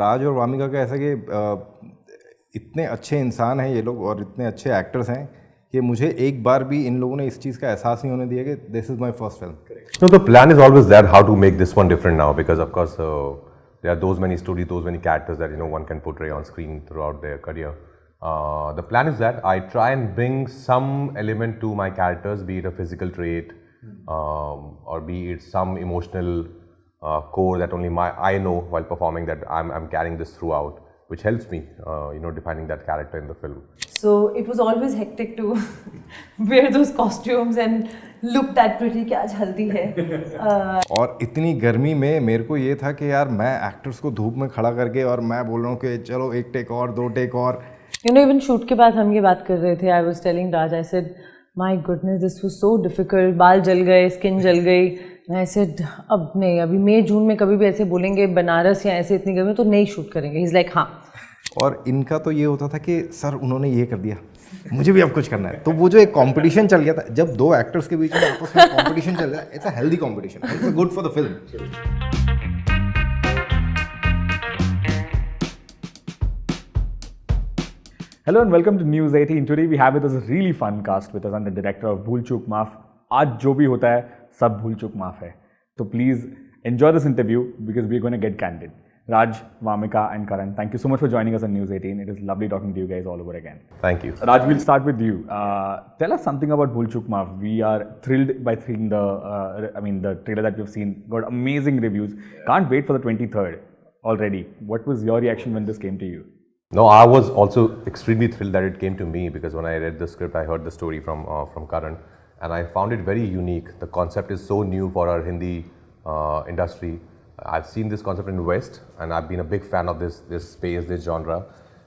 राज और वामिका का ऐसा कि इतने अच्छे इंसान हैं ये लोग और इतने अच्छे एक्टर्स हैं कि मुझे एक बार भी इन लोगों ने इस चीज़ का एहसास नहीं होने दिया कि this is my first film. No, the plan is always there how to make this one different now, because of course there are those many stories, those many characters that one can portray on screen throughout their career. The plan is that I try and bring some element to my characters, be it a physical trait or be it some emotional core that only I know while performing, that I'm carrying this throughout, which helps me defining that character in the film. So it was always hectic to wear those costumes and look that pretty कि आज हल्दी है. और इतनी गर्मी में मेरे को ये था कि यार मैं एक्टर्स को धूप में खड़ा करके और मैं बोल रहा हूँ कि चलो एक टेक और दो टेक और. Even शूट के बाद हम ये बात कर रहे थे. I was telling Raj, I said, my goodness, this was so difficult. बाल जल गए, स्किन जल गई. I said, अब नहीं, अभी मई जून में कभी भी ऐसे बोलेंगे बनारस या ऐसे इतनी गर्मी तो नहीं शूट करेंगे. He's like, हाँ. और इनका तो ये होता था कि सर उन्होंने ये कर दिया, मुझे भी अब कुछ करना है. तो वो जो एक कंपटीशन चल गया था, जब दो एक्टर्स के बीच में आपस में कंपटीशन चल रहा है, it's a healthy competition, it's good for the film. Hello and welcome to News 18. Today we have with us a really fun cast with us and the director of Bhool Chuk Maaf. आज जो भी होता है सब भूल चुक माफ है. तो please enjoy this interview because we're going to get candid. Raj, Wamiqa and Karan, thank you so much for joining us on News 18. It is lovely talking to you guys all over again. Thank you. Raj, we'll start with you. Tell us something about Bhool Chuk Maaf. We are thrilled by seeing the trailer that we've seen. Got amazing reviews. Can't wait for the 23rd already. What was your reaction when this came to you? No, I was also extremely thrilled that it came to me, because when I read the script, I heard the story from Karan, and I found it very unique. The concept is so new for our Hindi industry. I've seen this concept in the West, and I've been a big fan of this space, this genre.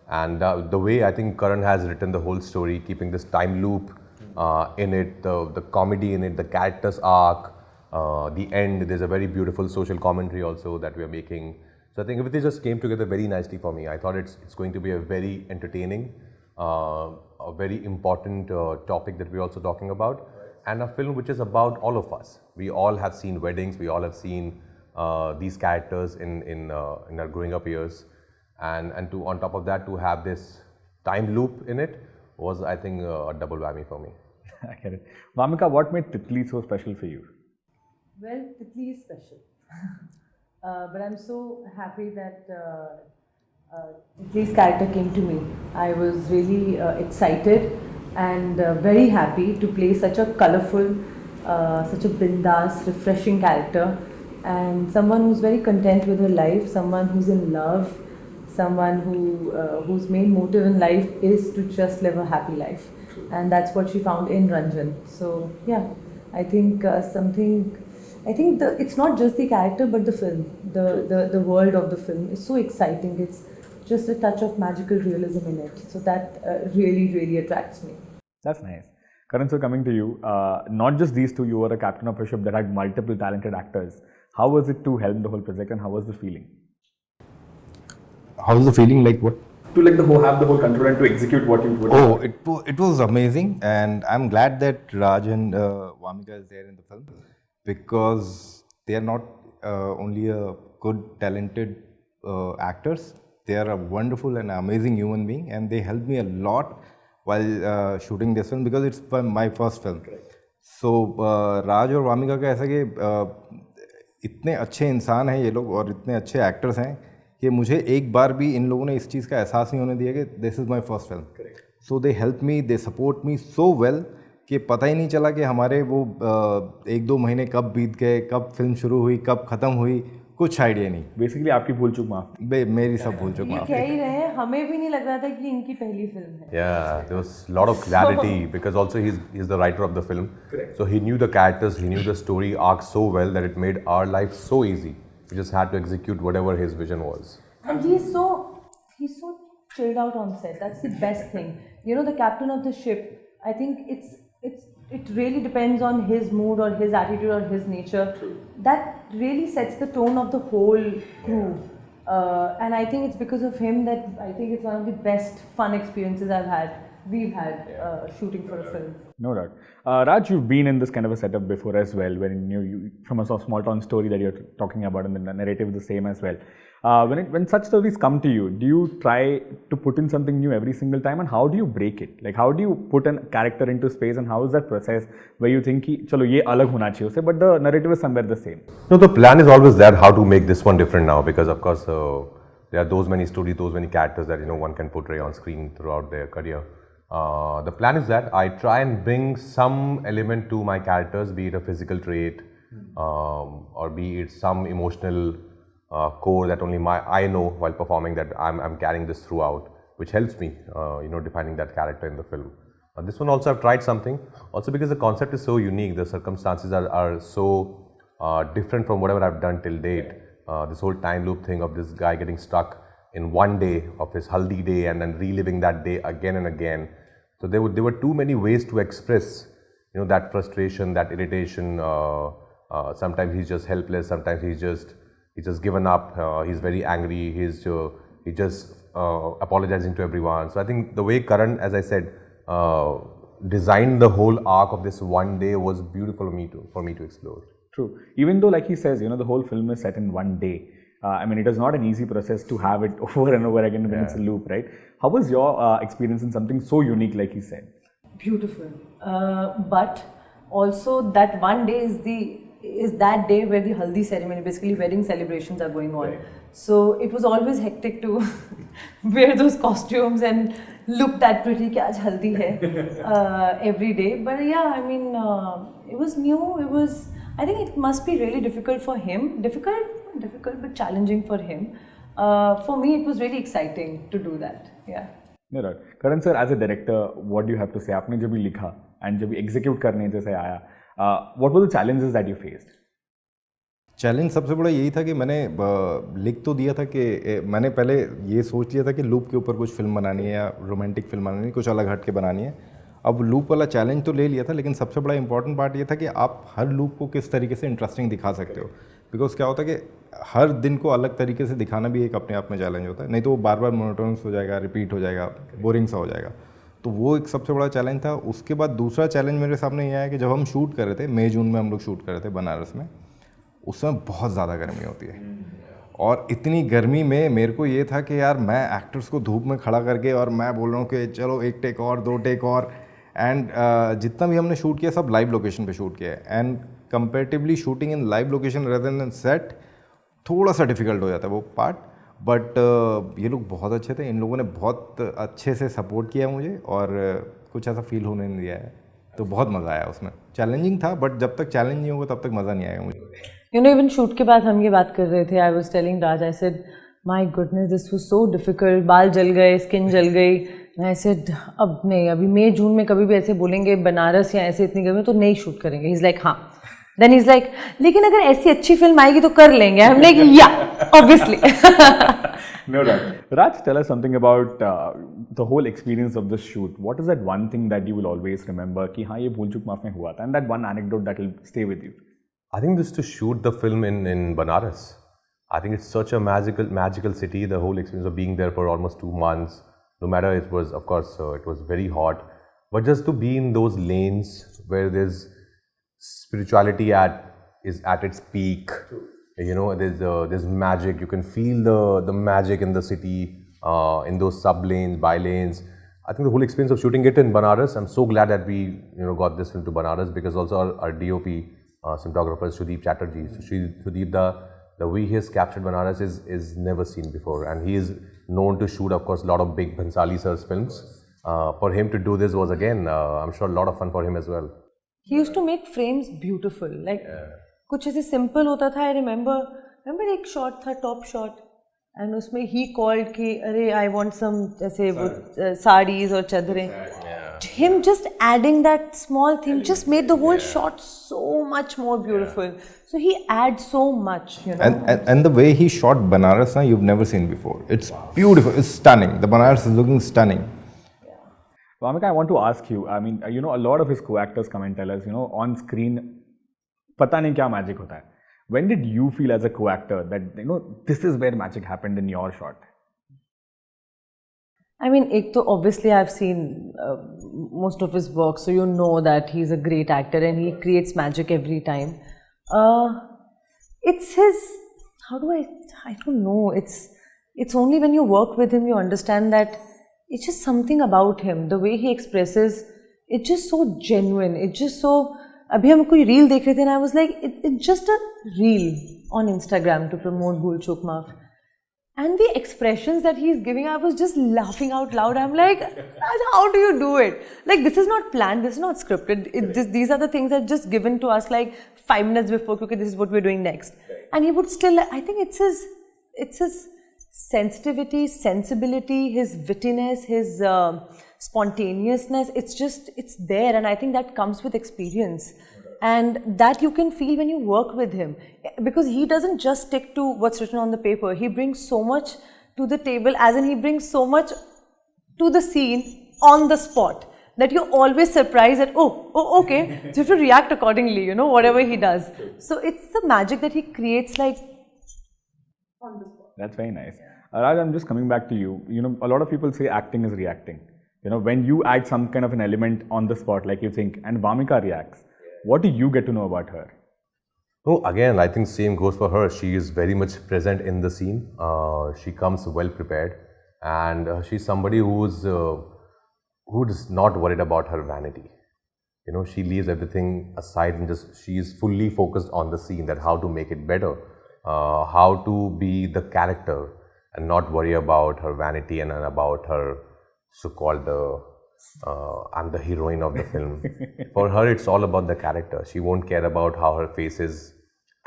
And the way I think Karan has written the whole story, keeping this time loop in it, the comedy in it, the character's arc, the end, there's a very beautiful social commentary also that we are making. So I think everything just came together very nicely for me. I thought it's going to be a very entertaining, a very important topic that we're also talking about, and a film which is about all of us. We all have seen weddings, we all have seen these characters in our growing up years, and to on top of that to have this time loop in it was, I think, a double whammy for me. I get it. Wamiqa, what made Titli so special for you? Well, Titli is special. But I'm so happy that Titli's character came to me. I was really excited and very happy to play such a colourful, such a bindas, refreshing character, and someone who's very content with her life, someone who's in love, someone whose main motive in life is to just live a happy life, and that's what she found in Ranjan. So yeah, I think it's not just the character but the film, the world of the film is so exciting. It's just a touch of magical realism in it, so that really attracts me. That's nice. Karan, so coming to you, not just these two, you were a captain of a ship that had multiple talented actors. How was it to helm the whole project, and how was the feeling? How's the feeling, like what? To have the whole control and to execute what you would. Oh, it was amazing, and I'm glad that Raj and Wamiqa is there in the film, because they are not only a good, talented actors. They are a wonderful and amazing human being, and they helped me a lot while shooting this film, because it's my first film. Correct. So Raj और वामिका का ऐसा कि इतने अच्छे इंसान हैं ये लोग और इतने अच्छे एक्टर्स हैं कि मुझे एक बार भी इन लोगों ने इस चीज़ का एहसास नहीं होने दिया कि this is my first film. So they help me, they support me so well कि पता ही नहीं चला कि हमारे वो 1-2 महीने कब बीत गए, कब फिल्म शुरू हुई, कब ख़त्म हुई, कुछ आइडिया नहीं. बेसिकली आपकी भूल चूक माफ. मेरी सब भूल चुक माफ. कह ही रहे हैं, हमें भी नहीं लग रहा था कि इनकी पहली फिल्म है. Yeah, there was a lot of clarity because also he's the writer of the film. Correct. So he knew the characters, he knew the story arc so well that it made our life so easy. We just had to execute whatever his vision was. And he's so chilled out on set. That's the best thing. The captain of the ship, I think it really depends on his mood or his attitude or his nature. True. That really sets the tone of the whole crew. And I think it's because of him that I think it's one of the best fun experiences I've had we've had shooting for a film. No doubt. Raj, you've been in this kind of a setup before as well, when you from a sort of small town story that you're talking about, and the narrative is the same as well. When such stories come to you, do you try to put in something new every single time, and how do you break it? Like, how do you put a character into space, and how is that process where you think, ki, chalo, ye alag hona chahiye usse, but the narrative is somewhere the same? No, the plan is always there how to make this one different now, because of course there are those many stories, those many characters that one can portray on screen throughout their career. The plan is that I try and bring some element to my characters, be it a physical trait or be it some emotional core that only I know while performing, that I'm carrying this throughout, which helps me, defining that character in the film. This one also I've tried something, also because the concept is so unique, the circumstances are so different from whatever I've done till date. This whole time loop thing of this guy getting stuck in one day of his haldi day and then reliving that day again and again. So there were too many ways to express, that frustration, that irritation. Sometimes he's just helpless. Sometimes he's just given up. He's very angry. He's just apologizing to everyone. So I think the way Karan, as I said, designed the whole arc of this one day was beautiful for me to explore. True. Even though, like he says, the whole film is set in one day. I mean, it is not an easy process to have it over and over again when it's a loop, right? How was your experience in something so unique, like he said? Beautiful. But also that one day is that day where the haldi ceremony, basically wedding celebrations are going on. Right. So it was always hectic to wear those costumes and look that pretty, ki aaj haldi hai, every day. But yeah, I mean, it was new. I think it must be really difficult for him. Difficult, but challenging for him. For me, it was really exciting to do that. Yeah. Yeah, right. Karan sir, as a director, what do you have to say? आपने जब भी लिखा and जब भी execute करने जैसे आया, what were the challenges that you faced? Challenge सबसे बड़ा यही था कि मैंने लिख तो दिया था कि मैंने पहले ये सोच लिया था कि लूप के ऊपर कुछ फिल्म बनानी है या रोमांटिक फिल्म बनानी है, कुछ अलग हट के बनानी है. अब लूप वाला चैलेंज तो ले लिया था, लेकिन सबसे बड़ा इंपॉर्टेंट पार्ट ये था कि आप हर लूप को किस तरीके से इंटरेस्टिंग दिखा सकते हो. बिकॉज क्या होता है कि हर दिन को अलग तरीके से दिखाना भी एक अपने आप में चैलेंज होता है, नहीं तो वो बार बार मोनोटोनस हो जाएगा, रिपीट हो जाएगा, बोरिंग सा हो जाएगा. तो वो एक सबसे बड़ा चैलेंज था. उसके बाद दूसरा चैलेंज मेरे सामने ये आया कि जब हम शूट कर रहे थे, मई जून में हम लोग शूट कर रहे थे बनारस में, उस समय बहुत ज़्यादा गर्मी होती है. और इतनी गर्मी में मेरे को ये था कि यार मैं एक्टर्स को धूप में खड़ा करके और मैं बोल रहा हूँ कि चलो एक टेक और, दो टेक और. एंड जितना भी हमने शूट किया सब लाइव लोकेशन पे शूट किया है. And comparatively shooting in live location rather than set थोड़ा सा डिफ़िकल्ट हो जाता है वो पार्ट. बट ये लोग बहुत अच्छे थे, इन लोगों ने बहुत अच्छे से सपोर्ट किया मुझे और कुछ ऐसा फील होने नहीं दिया है. तो बहुत मज़ा आया उसमें. चैलेंजिंग था, बट जब तक चैलेंज नहीं होगा तब तक मज़ा नहीं आएगा मुझे. इवन शूट के बाद हम ये बात कर रहे थे. I was telling Raj, I said my goodness this was so difficult. बाल जल गए, स्किन जल गई. आई सेड अब नहीं, अभी मई जून में कभी भी ऐसे बोलेंगे बनारस या ऐसे इतनी गर्मी तो नहीं शूट करेंगे. ही इज़ लाइक हाँ. देन ही इज़ लाइक लेकिन अगर ऐसी अच्छी फिल्म आएगी तो कर लेंगे. आई एम लाइक या obviously. No doubt. Raj, tell us something about the whole experience of the shoot. What is that one thing that you will always remember कि हाँ ये भूल चूक माफ में हुआ था, and that one anecdote that will stay with you? I think just to shoot the film in Banaras. I think it's such a magical city. The whole experience of being there for almost 2 months. No matter it was, of course, it was very hot, but just to be in those lanes where there's spirituality is at its peak. There's magic. You can feel the magic in the city, in those sub lanes, by lanes. I think the whole experience of shooting it in Banaras. I'm so glad that we got this film to Banaras, because also our DOP cinematographer Sudeep Chatterjee. So Sudeep, the way he has captured Banaras is never seen before, and he is known to shoot, of course, a lot of big Bhansali sir's films. For him to do this was again, I'm sure, a lot of fun for him as well. He used to make frames beautiful, like कुछ ऐसे simple होता था. I remember एक shot था, top shot, and उसमें he called कि अरे I want some ऐसे वो साड़ीज और चादरें. Him just adding that small thing just made the whole shot so much more beautiful. So he adds so much, And the way he shot Banaras, you've never seen before. It's beautiful. It's stunning. The Banaras is looking stunning. Wamiqa, I want to ask you. I mean, a lot of his co-actors come and tell us, on screen, पता नहीं क्या magic होता है. When did you feel as a co-actor that this is where magic happened in your shot? I mean, ek to obviously I've seen most of his work, so you know that he's a great actor and he creates magic every time. It's his, I don't know, it's only when you work with him you understand that it's just something about him, the way he expresses, it's just so genuine, it's just so, abhi hum koi reel dekh rahe the and I was like, it's just a reel on Instagram to promote Bhool Chuk Maaf. And the expressions that he's giving, I was just laughing out loud. I'm like, how do you do it? Like, this is not planned, this is not scripted. These are the things that are just given to us like 5 minutes before, okay, this is what we're doing next. And he would still, I think it's his sensitivity, sensibility, his wittiness, his spontaneousness. It's there, and I think that comes with experience. And that you can feel when you work with him, because he doesn't just stick to what's written on the paper. He brings so much to the table, as in he brings so much to the scene on the spot that you're always surprised that, oh, okay, so you have to react accordingly, you know, whatever he does. So it's the magic that he creates, like, on the spot. That's very nice. Raj, I'm just coming back to you. You know, a lot of people say acting is reacting. You know, when you add some kind of an element on the spot, like you think, and Wamiqa reacts, what do you get to know about her? Oh, again, I think same goes for her. She is very much present in the scene. She comes well prepared, and she's somebody who is not worried about her vanity. You know, she leaves everything aside and she is fully focused on the scene, that how to make it better, how to be the character, and not worry about her vanity and about her so-called I'm the heroine of the film. For her, it's all about the character. She won't care about how her face is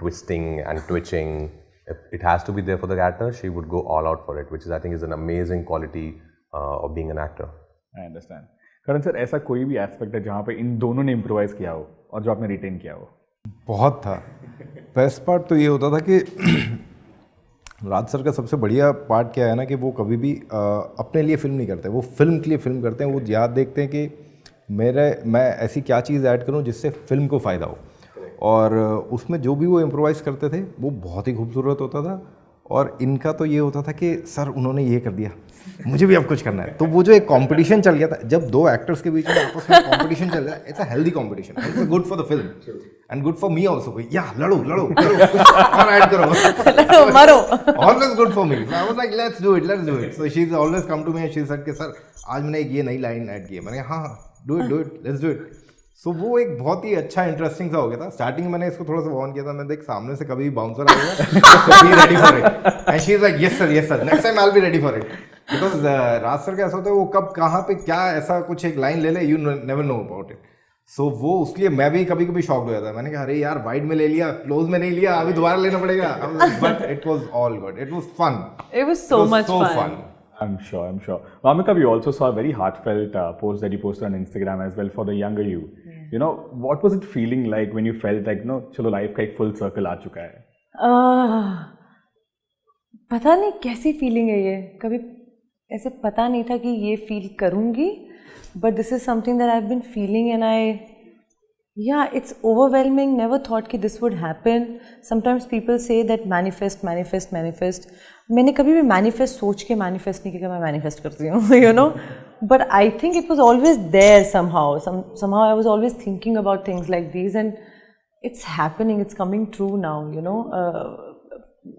twisting and twitching. If it has to be there for the character, she would go all out for it, which is, I think, is an amazing quality of being an actor. I understand. Karan sir, ऐसा कोई भी aspect है जहाँ पे इन दोनों ने improvise किया हो और जो आपने retain किया हो? बहुत था. Best part तो ये होता था कि राज सर का सबसे बढ़िया पार्ट क्या है ना कि वो कभी भी अपने लिए फिल्म नहीं करते, वो फिल्म के लिए फिल्म करते हैं. वो याद देखते हैं कि मैं ऐसी क्या चीज़ ऐड करूं जिससे फिल्म को फ़ायदा हो, और उसमें जो भी वो इम्प्रोवाइज़ करते थे वो बहुत ही खूबसूरत होता था. और इनका तो ये होता था कि सर उन्होंने ये कर दिया, मुझे भी अब कुछ करना है. तो वो जो एक कंपटीशन चल गया था, जब दो एक्टर्स के बीच में आपस में कंपटीशन चल रहा है, it's a healthy competition, it's good for the film and good for me also. या लड़ो और ऐड करो, मारो, always good for me. I was like let's do it. So she is always come to me and she said कि sir आज मैंने ये नई लाइन ऐड की है. मैंने कहा हाँ do it let's do it. So वो एक बहुत ही अच्छा इंटरेस्टिंग सा हो गया था. स्टार्टिंग में मैंने इसको थोड़ा सा वार्न किया था, मैं देख सामने से कभी बाउंसर आएगा, be ready for it. And she is like yes sir next time I will be ready for it. Because Raj sir का ऐसा होता है, वो कब कहाँ पे क्या ऐसा कुछ एक लाइन ले ले, you never know about it. So वो उसलिए मैं भी कभी कभी शॉक हो जाता है. मैंने कहा अरे यार वाइड में ले लिया, क्लोज में नहीं लिया, अभी दोबारा लेना पड़ेगा. But it was all good. It was fun. It was so much fun. I'm sure. Wamiqa, we also saw a very heartfelt post that you posted on Instagram as well for the younger you. Yeah. You know, what was it feeling like when you felt like, no, chalo life का एक full circle आ चुका है? पता नहीं कैसी feeling है ये, कभी ऐसे पता नहीं था कि ये फील करूँगी. But this is something that I've been feeling, and it's overwhelming. Never thought कि this would happen. Sometimes people say that manifest. मैंने कभी भी manifest सोच के manifest नहीं किया, मैं manifest करती हूँ, you know. But I think it was always there somehow. Somehow I was always thinking about things like these, and it's happening. It's coming true now, you know.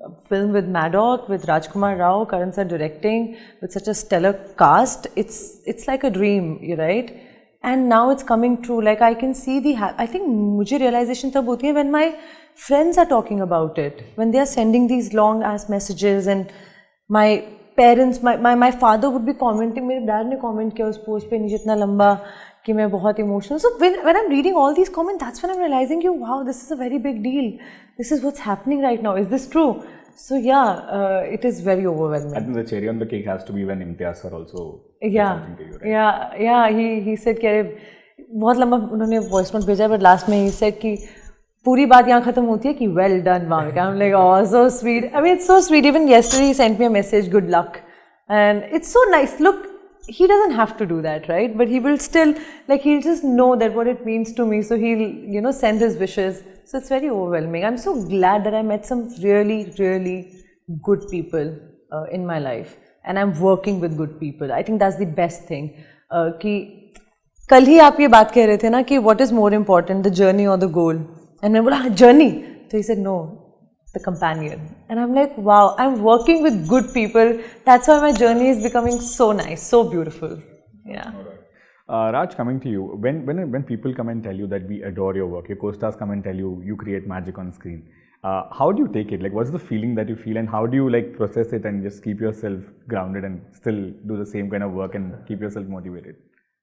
A film with Maddock, with Rajkummar Rao, Karan sir directing, with such a stellar cast. It's like a dream, right? And now it's coming true. Like I can see I think मुझे realization तब होती है when my friends are talking about it, when they are sending these long ass messages, and my parents, my father would be commenting. मेरे dad ने comment किया उस post पे, नीचे इतना लंबा कि मैं बहुत emotional. So when I'm reading all these comments, that's when I'm realizing कि wow, this is a very big deal. This is what's happening right now. Is this true? So it is very overwhelming. I think the cherry on the cake has to be when Imtiaz sir also said something to you, right? Yeah. He said कि बहुत लंबा उन्होंने voice note भेजा, but last में he said कि पूरी बात यहाँ खत्म होती है कि well done Wamiqa. I'm like, oh, so sweet. I mean, it's so sweet. Even yesterday he sent me a message, good luck, and it's so nice. Look, he doesn't have to do that, right? But he will still, like, he'll just know that what it means to me. So he'll, send his wishes. So it's very overwhelming. I'm so glad that I met some really, really good people in my life. and I'm working with good people. I think that's the best thing. कि कल ही आप ये बात कह रहे थे ना कि what is more important, the journey or the goal? And मैं बोला journey. So he said no, the companion. And I'm like, wow, I'm working with good people. That's why my journey is becoming so nice, so beautiful. Yeah. Raj, coming to you, when people come and tell you that we adore your work, your co-stars come and tell you you create magic on screen, how do you take it? Like, what's the feeling that you feel, and how do you like process it and just keep yourself grounded and still do the same kind of work and keep yourself motivated?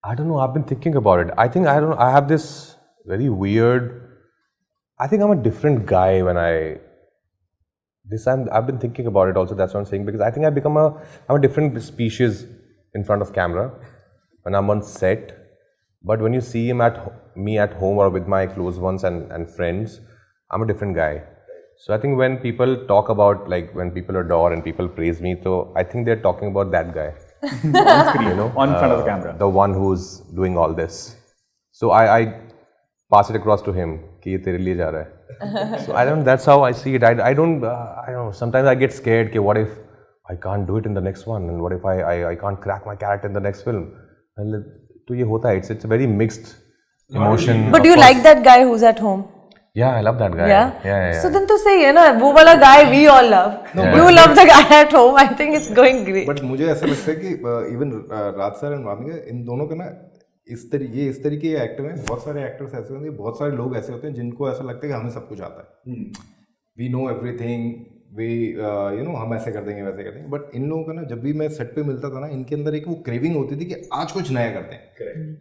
I don't know. I've been thinking about it. I think I have this very weird. I think I'm a different guy when I've been thinking about it also. That's what I'm saying, because I think I'm a different species in front of camera when I'm on set. But when you see me at home or with my close ones and friends, I'm a different guy. So I think when people talk about, like, when people adore and people praise me, so I think they're talking about that guy. On screen, on front of the camera. The one who's doing all this. So I pass it across to him. Ki ye tere liye ja raha hai. So I don't. That's how I see it. I don't. I don't know. Sometimes I get scared. Ki what if I can't do it in the next one, and what if I can't crack my character in the next film? And to ye hota hai. It's a very mixed emotion. But do you like that guy who's at home? Yeah, I love that guy. Yeah. So then to say, वो वाला guy we all love. You love the guy at home. I think it's going great. But मुझे ऐसा लगता है कि even Raj sir and Vamika, इन दोनों का ना इस तरीके के एक्टर हैं. बहुत सारे एक्टर्स ऐसे होते हैं, बहुत सारे लोग ऐसे होते हैं जिनको ऐसा लगता है कि हमें सब कुछ आता है. We know everything. हम ऐसे कर देंगे, वैसे कर देंगे. बट इन लोगों का ना, जब भी मैं सेट पे मिलता था ना, इनके अंदर एक वो क्रेविंग होती थी कि आज कुछ नया करते हैं.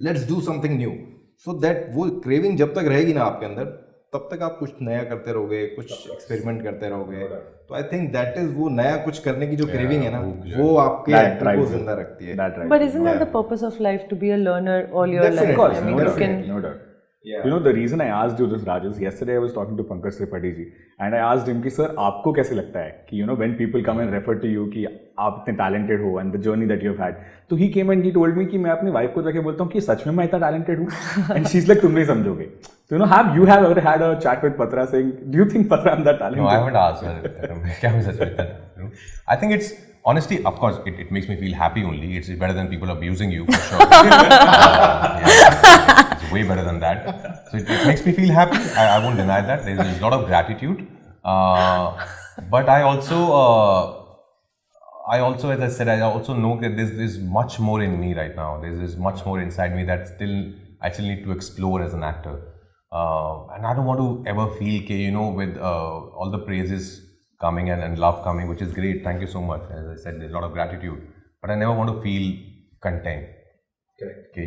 Let's do something new. So that वो क्रेविंग जब तक रहेगी ना आपके अंदर, तब तक आप कुछ नया करते रहोगे, कुछ एक्सपेरिमेंट करते रहोगे. तो आई थिंक दैट इज वो नया कुछ करने की जो क्रेविंग है ना, वो आपके एक्टर को जिंदा रखती है. But isn't that the purpose of life, to be a learner all your life? Of course, I mean, no doubt. Yeah. The reason I asked you this, Raj, is yesterday I was talking to Pankaj Tripathi ji, and I asked him कि sir आपको कैसे लगता है कि when people come and refer to you कि आप इतने talented हो and the journey that you have had, तो he came and he told me कि मैं अपनी wife को जाके बोलता हूँ कि सच में मैं इतना talented हूँ, and she's like तुम नहीं समझोगे. So have you ever had a chat with Patra saying, do you think Patra I'm that talented? No, I haven't asked her. क्या मैं सच में इतना? I think it's honestly, of course, it makes me feel happy only. It's better than people abusing you, for sure. It's way better than that. So it makes me feel happy. I won't deny that. There's a lot of gratitude. But I also, as I said, I also know that there's much more in me right now. There's much more inside me that I still need to explore as an actor. And I don't want to ever feel, with all the praises coming and love coming, which is great. Thank you so much. As I said, there's a lot of gratitude. But I never want to feel content. Correct. कि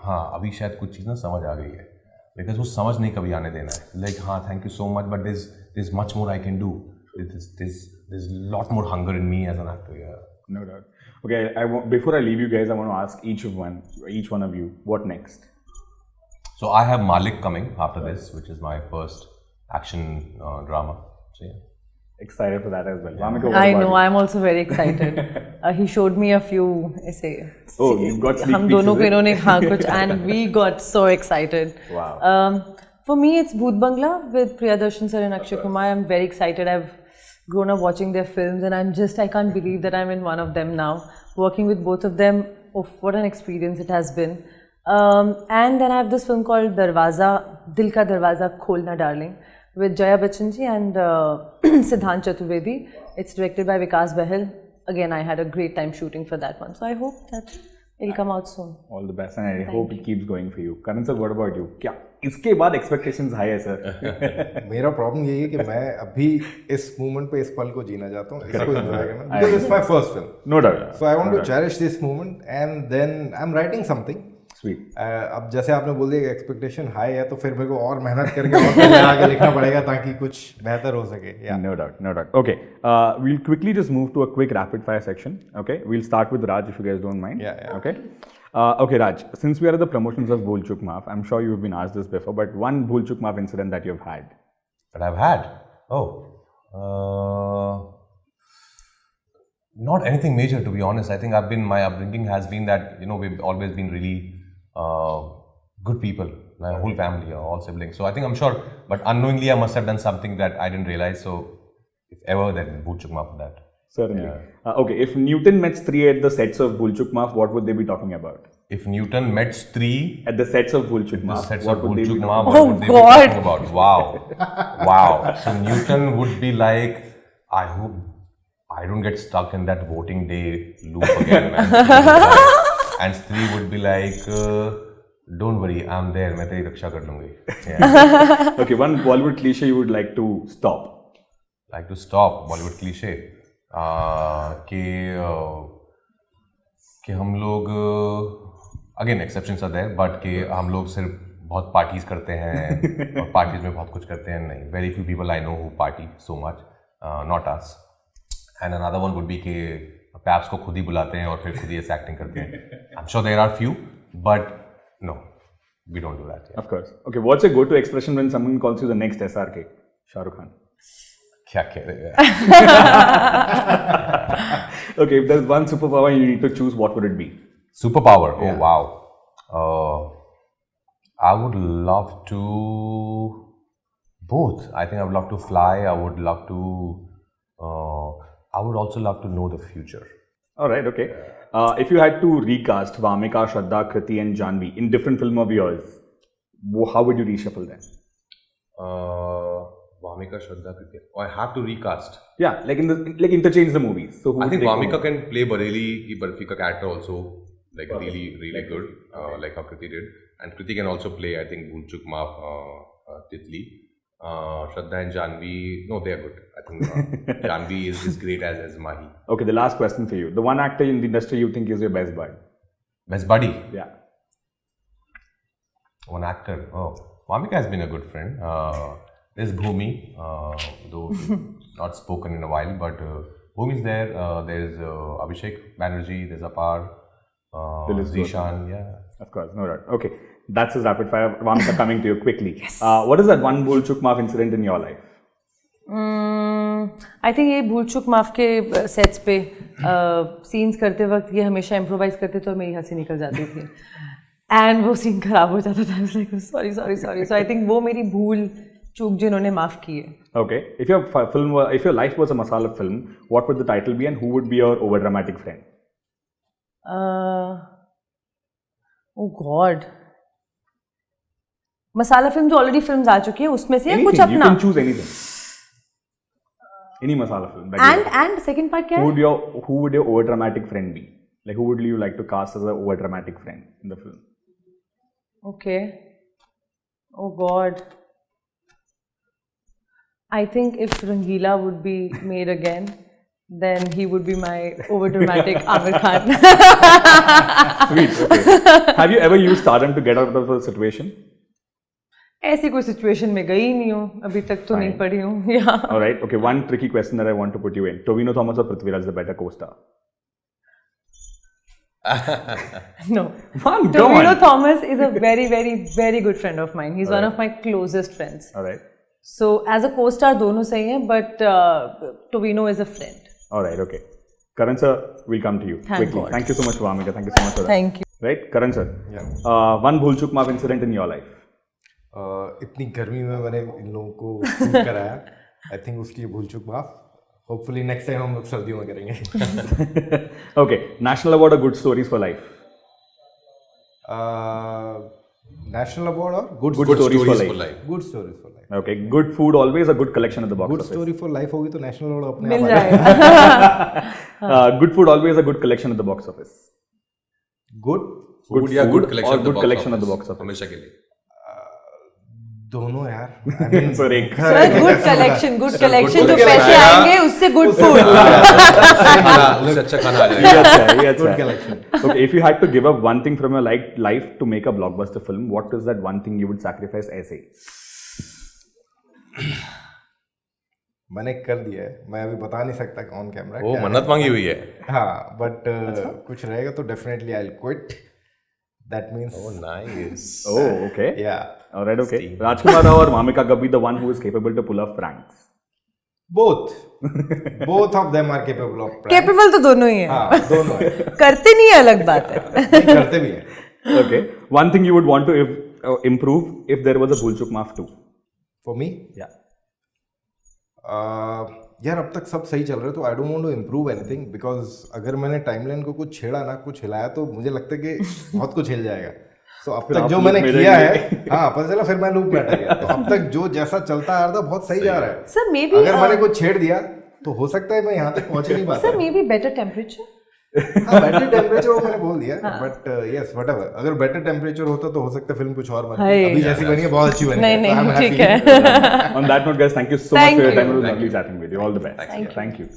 हाँ अभी शायद कुछ चीज़ ना समझ आ गई है. Because वो समझ नहीं कभी आने देना है. Like हाँ, thank you so much, but there's much more I can do. There's a lot more hunger in me as an actor. Yeah. No doubt. Okay, before I leave you guys, I want to ask each one of you, what next? So I have Malik coming after this, which is my first action drama. So yeah. Excited for that as well. Yeah. I know, I'm also very excited. He showed me a few essays. Oh, you've got sneak हम peeks, दोनों is को it? इन्होंने हाँ कुछ, and we got so excited. Wow. For me, it's Bhoot Bangla with Priyadarshan sir and Akshay Kumar. I'm very excited. I've grown up watching their films, and I can't believe that I'm in one of them now. Working with both of them, what an experience it has been. And then I have this film called Darwaza, Dil Ka Darwaza Kholna Darling, with Jaya Bachchan ji and Siddhant Chaturvedi. It's directed by Vikas Bahal. Again, I had a great time shooting for that one. So I hope that it'll come out soon. All the best, and I hope it keeps going for you. Karan sir, what about you? क्या इसके बाद expectations high है sir? मेरा problem यही है कि मैं अभी इस मोमेंट पे इस पल को जीना चाहता हूँ, इसको एंजॉय करना. Because it's my first film. No doubt. So I want to cherish this moment, and then I'm writing something. Sweet. अब जैसे आपने बोल दिया कि एक्सपेक्टेशन हाई है, तो फिर मेरे को और मेहनत करके और पहले आगे लिखना पड़ेगा ताकि कुछ बेहतर हो सके. Yeah. No doubt. Okay, we'll quickly just move to a quick rapid fire section. Okay, we'll start with Raj if you guys don't mind. Yeah. Okay. Okay, Raj, since we are at the promotions of Bhool Chuk Maaf, I'm sure you've been asked this before, but one Bhool Chuk Maaf incident that you've had. That I've had? Not anything major, to be honest. I think my upbringing has been that, we've always been really good people. My whole family, all siblings. So I think I'm sure, but unknowingly I must have done something that I didn't realize. So if ever, then Bhool Chuk Maaf for that. Certainly. Yeah. Okay, if Newton met three at the sets of Bhool Chuk Maaf, what would they be talking about? If Newton met three At the sets of Bhool Chuk the Maaf, sets what of would they Bhool be Chuk talking Maaf, about? what would they be God. talking about? Wow. Wow. So Newton would be like, I hope I don't get stuck in that voting day loop again, man. And Stree would be like, don't worry, I'm there, मैं तेरी रक्षा कर लूँगी. Yeah. Okay, one Bollywood cliche you would like to stop. Like to stop Bollywood cliche. कि हम लोग again exceptions are there but कि हम लोग सिर्फ बहुत पार्टीज करते हैं और पार्टीज में बहुत कुछ करते हैं नहीं very few people I know who party so much not us and another one would be कि पैप्स को खुद ही बुलाते हैं और फिर खुद ही ऐसे एक्टिंग करते हैं I am sure there are few but no we don't do that Of course. Okay, what's your go-to expression when someone calls you the next SRK? Shah Rukh Khan. क्या कह रहे हैं Okay, if there's one superpower you need to choose, what would it be? Superpower. Oh wow. I would love to both. I think I would love to fly. I would love to. I would also love to know the future. All right, okay. If you had to recast Wamiqa, Shraddha, Kriti and Janvi in different film of yours, how would you reshuffle them? Wamiqa, Shraddha, Kriti. Oh, I have to recast. Yeah, like interchange the movies. So who I would think take Wamiqa over? can play Bareli ki Barfi ka character also, like really good, like how Kriti did. And Kriti can also play, I think, Bhool Chuk Maaf, Titli. Shraddha and Janvi, no, they are good. I think Janvi is great as Mahi. Okay, the last question for you. The one actor in the industry you think is your best bud? Best buddy. Yeah. One actor. Oh, Wamiqa has been a good friend. There's Bhumi, though not spoken in a while, but Bhumi's there. There's Abhishek Banerjee. There's Apar. Zishan. Yeah. Of course, no doubt. Okay, that's his rapid fire. Wamiqa, coming to you quickly. Yes. What is that one Bhool Chuk Maaf incident in your life? I think ये भूल चुक माफ के sets पे scenes करते वक्त ये हमेशा इम्प्रोवाइज करते थे और मेरी हंसी निकल जाती थी एंड वो सीन खराब हो जाता था like sorry sorry sorry so I think वो मेरी भूल चूक जिन्होंने माफ की है. Okay, if your life was a masala film, what would the title be and who would be your over dramatic friend? Oh god masala film जो already films आ चुकी है उसमें से कुछ Anything, you अपना can choose anything. Any masala film. that you and second part क्या Who है? would your over dramatic friend be? Like who would you like to cast as a over dramatic friend in the film? Okay oh god I think if Rangila would be made again, then he would be my overdramatic Amir Khan. Sweet. Okay. Have you ever used stardom to get out of a situation? ऐसी कोई situation में गई नहीं हूँ अभी तक तो नहीं पड़ी हूँ. Yeah. All right. Okay. One tricky question that I want to put you in: Tovino Thomas or Prithviraj the better co-star? No. Come Tovino on. Thomas is a very, very, very good friend of mine. He's one of my closest friends. All right. So as a co-star दोनों सही हैं, but Tovino is a friend. All right. Okay. Karan sir, we'll come to you Thank quickly. God. Thank you so much, Wamiqa. Thank you so much for that. Thank you. Right, Karan sir. Yeah. One Bhool Chuk Maaf incident in your life. इतनी गर्मी में मैंने इन लोगों को shoot कराया. I think उसकी भूल चुक माफ. होपफुली नेक्स्ट टाइम हम लोग सर्दियों में करेंगे. Okay. National Award or Good Stories for Life? National award और good Stories for Life. Good stories for life. Okay. Good food always a good collection at the box good office. Story for life होगी तो national award अपने मिल आप आ जाएगा. Good food always a good collection at the box office. Good Food या food good collection or at the good box collection at the office. box office. हमेशा के लिए. दोनों यार. Sorry. गुड कलेक्शन जो collection पैसे आएगा। आएंगे उससे गुड फूड. उससे अच्छा खाना आ जाएगा. ये अच्छा है, ये अच्छा Good है. collection. Okay, if you had to give up one thing from your life to make a blockbuster film, what is that one thing you would sacrifice ऐसे? मैंने कर दिया है. मैं अभी बता नहीं सकता ऑन कैमरा. वो मन्नत मांगी हुई है. हाँ बट कुछ रहेगा तो definitely I will quit. That means Oh, nice. Oh, okay. या All right, okay. Rajkummar Rao or Wamiqa Gabbi, the one who is capable to pull off pranks? both of them are capable of prank. Capable तो दोनों ही है. हाँ दोनों है. करते नहीं है अलग बात है. नहीं, करते भी हैं. Okay. One thing you would want to improve if there was a Bhool Chuk Maaf 2? For me, Yeah. यार अब तक सब सही चल रहा है तो I don't want to improve anything, because अगर मैंने टाइमलाइन को कुछ छेड़ा ना, कुछ हिलाया तो मुझे लगता है कि बहुत कुछ हिल जाएगा। तो अब तक जो मैंने किया है, हाँ पता चला, फिर मैं लूप में अटक गया। तो अब तक जो जैसा चलता आ रहा था बहुत सही जा रहा है। सर मे बी अगर मैंने कुछ छेड़ दिया तो हो सकता है मैं यहाँ तक पहुंच नहीं पाता। Sir may be better temperature. हाँ बेटर टेम्परेचर वो मैंने बोल दिया, बट यस व्हाटएवर, अगर बेटर टेम्परेचर होता तो हो सकता है फिल्म कुछ और बनती। अभी जैसी बनी है बहुत अच्छी बनी है। नहीं ठीक है। On that note, guys, thank you so much for your time. It was lovely chatting with you. All the best. Thank you.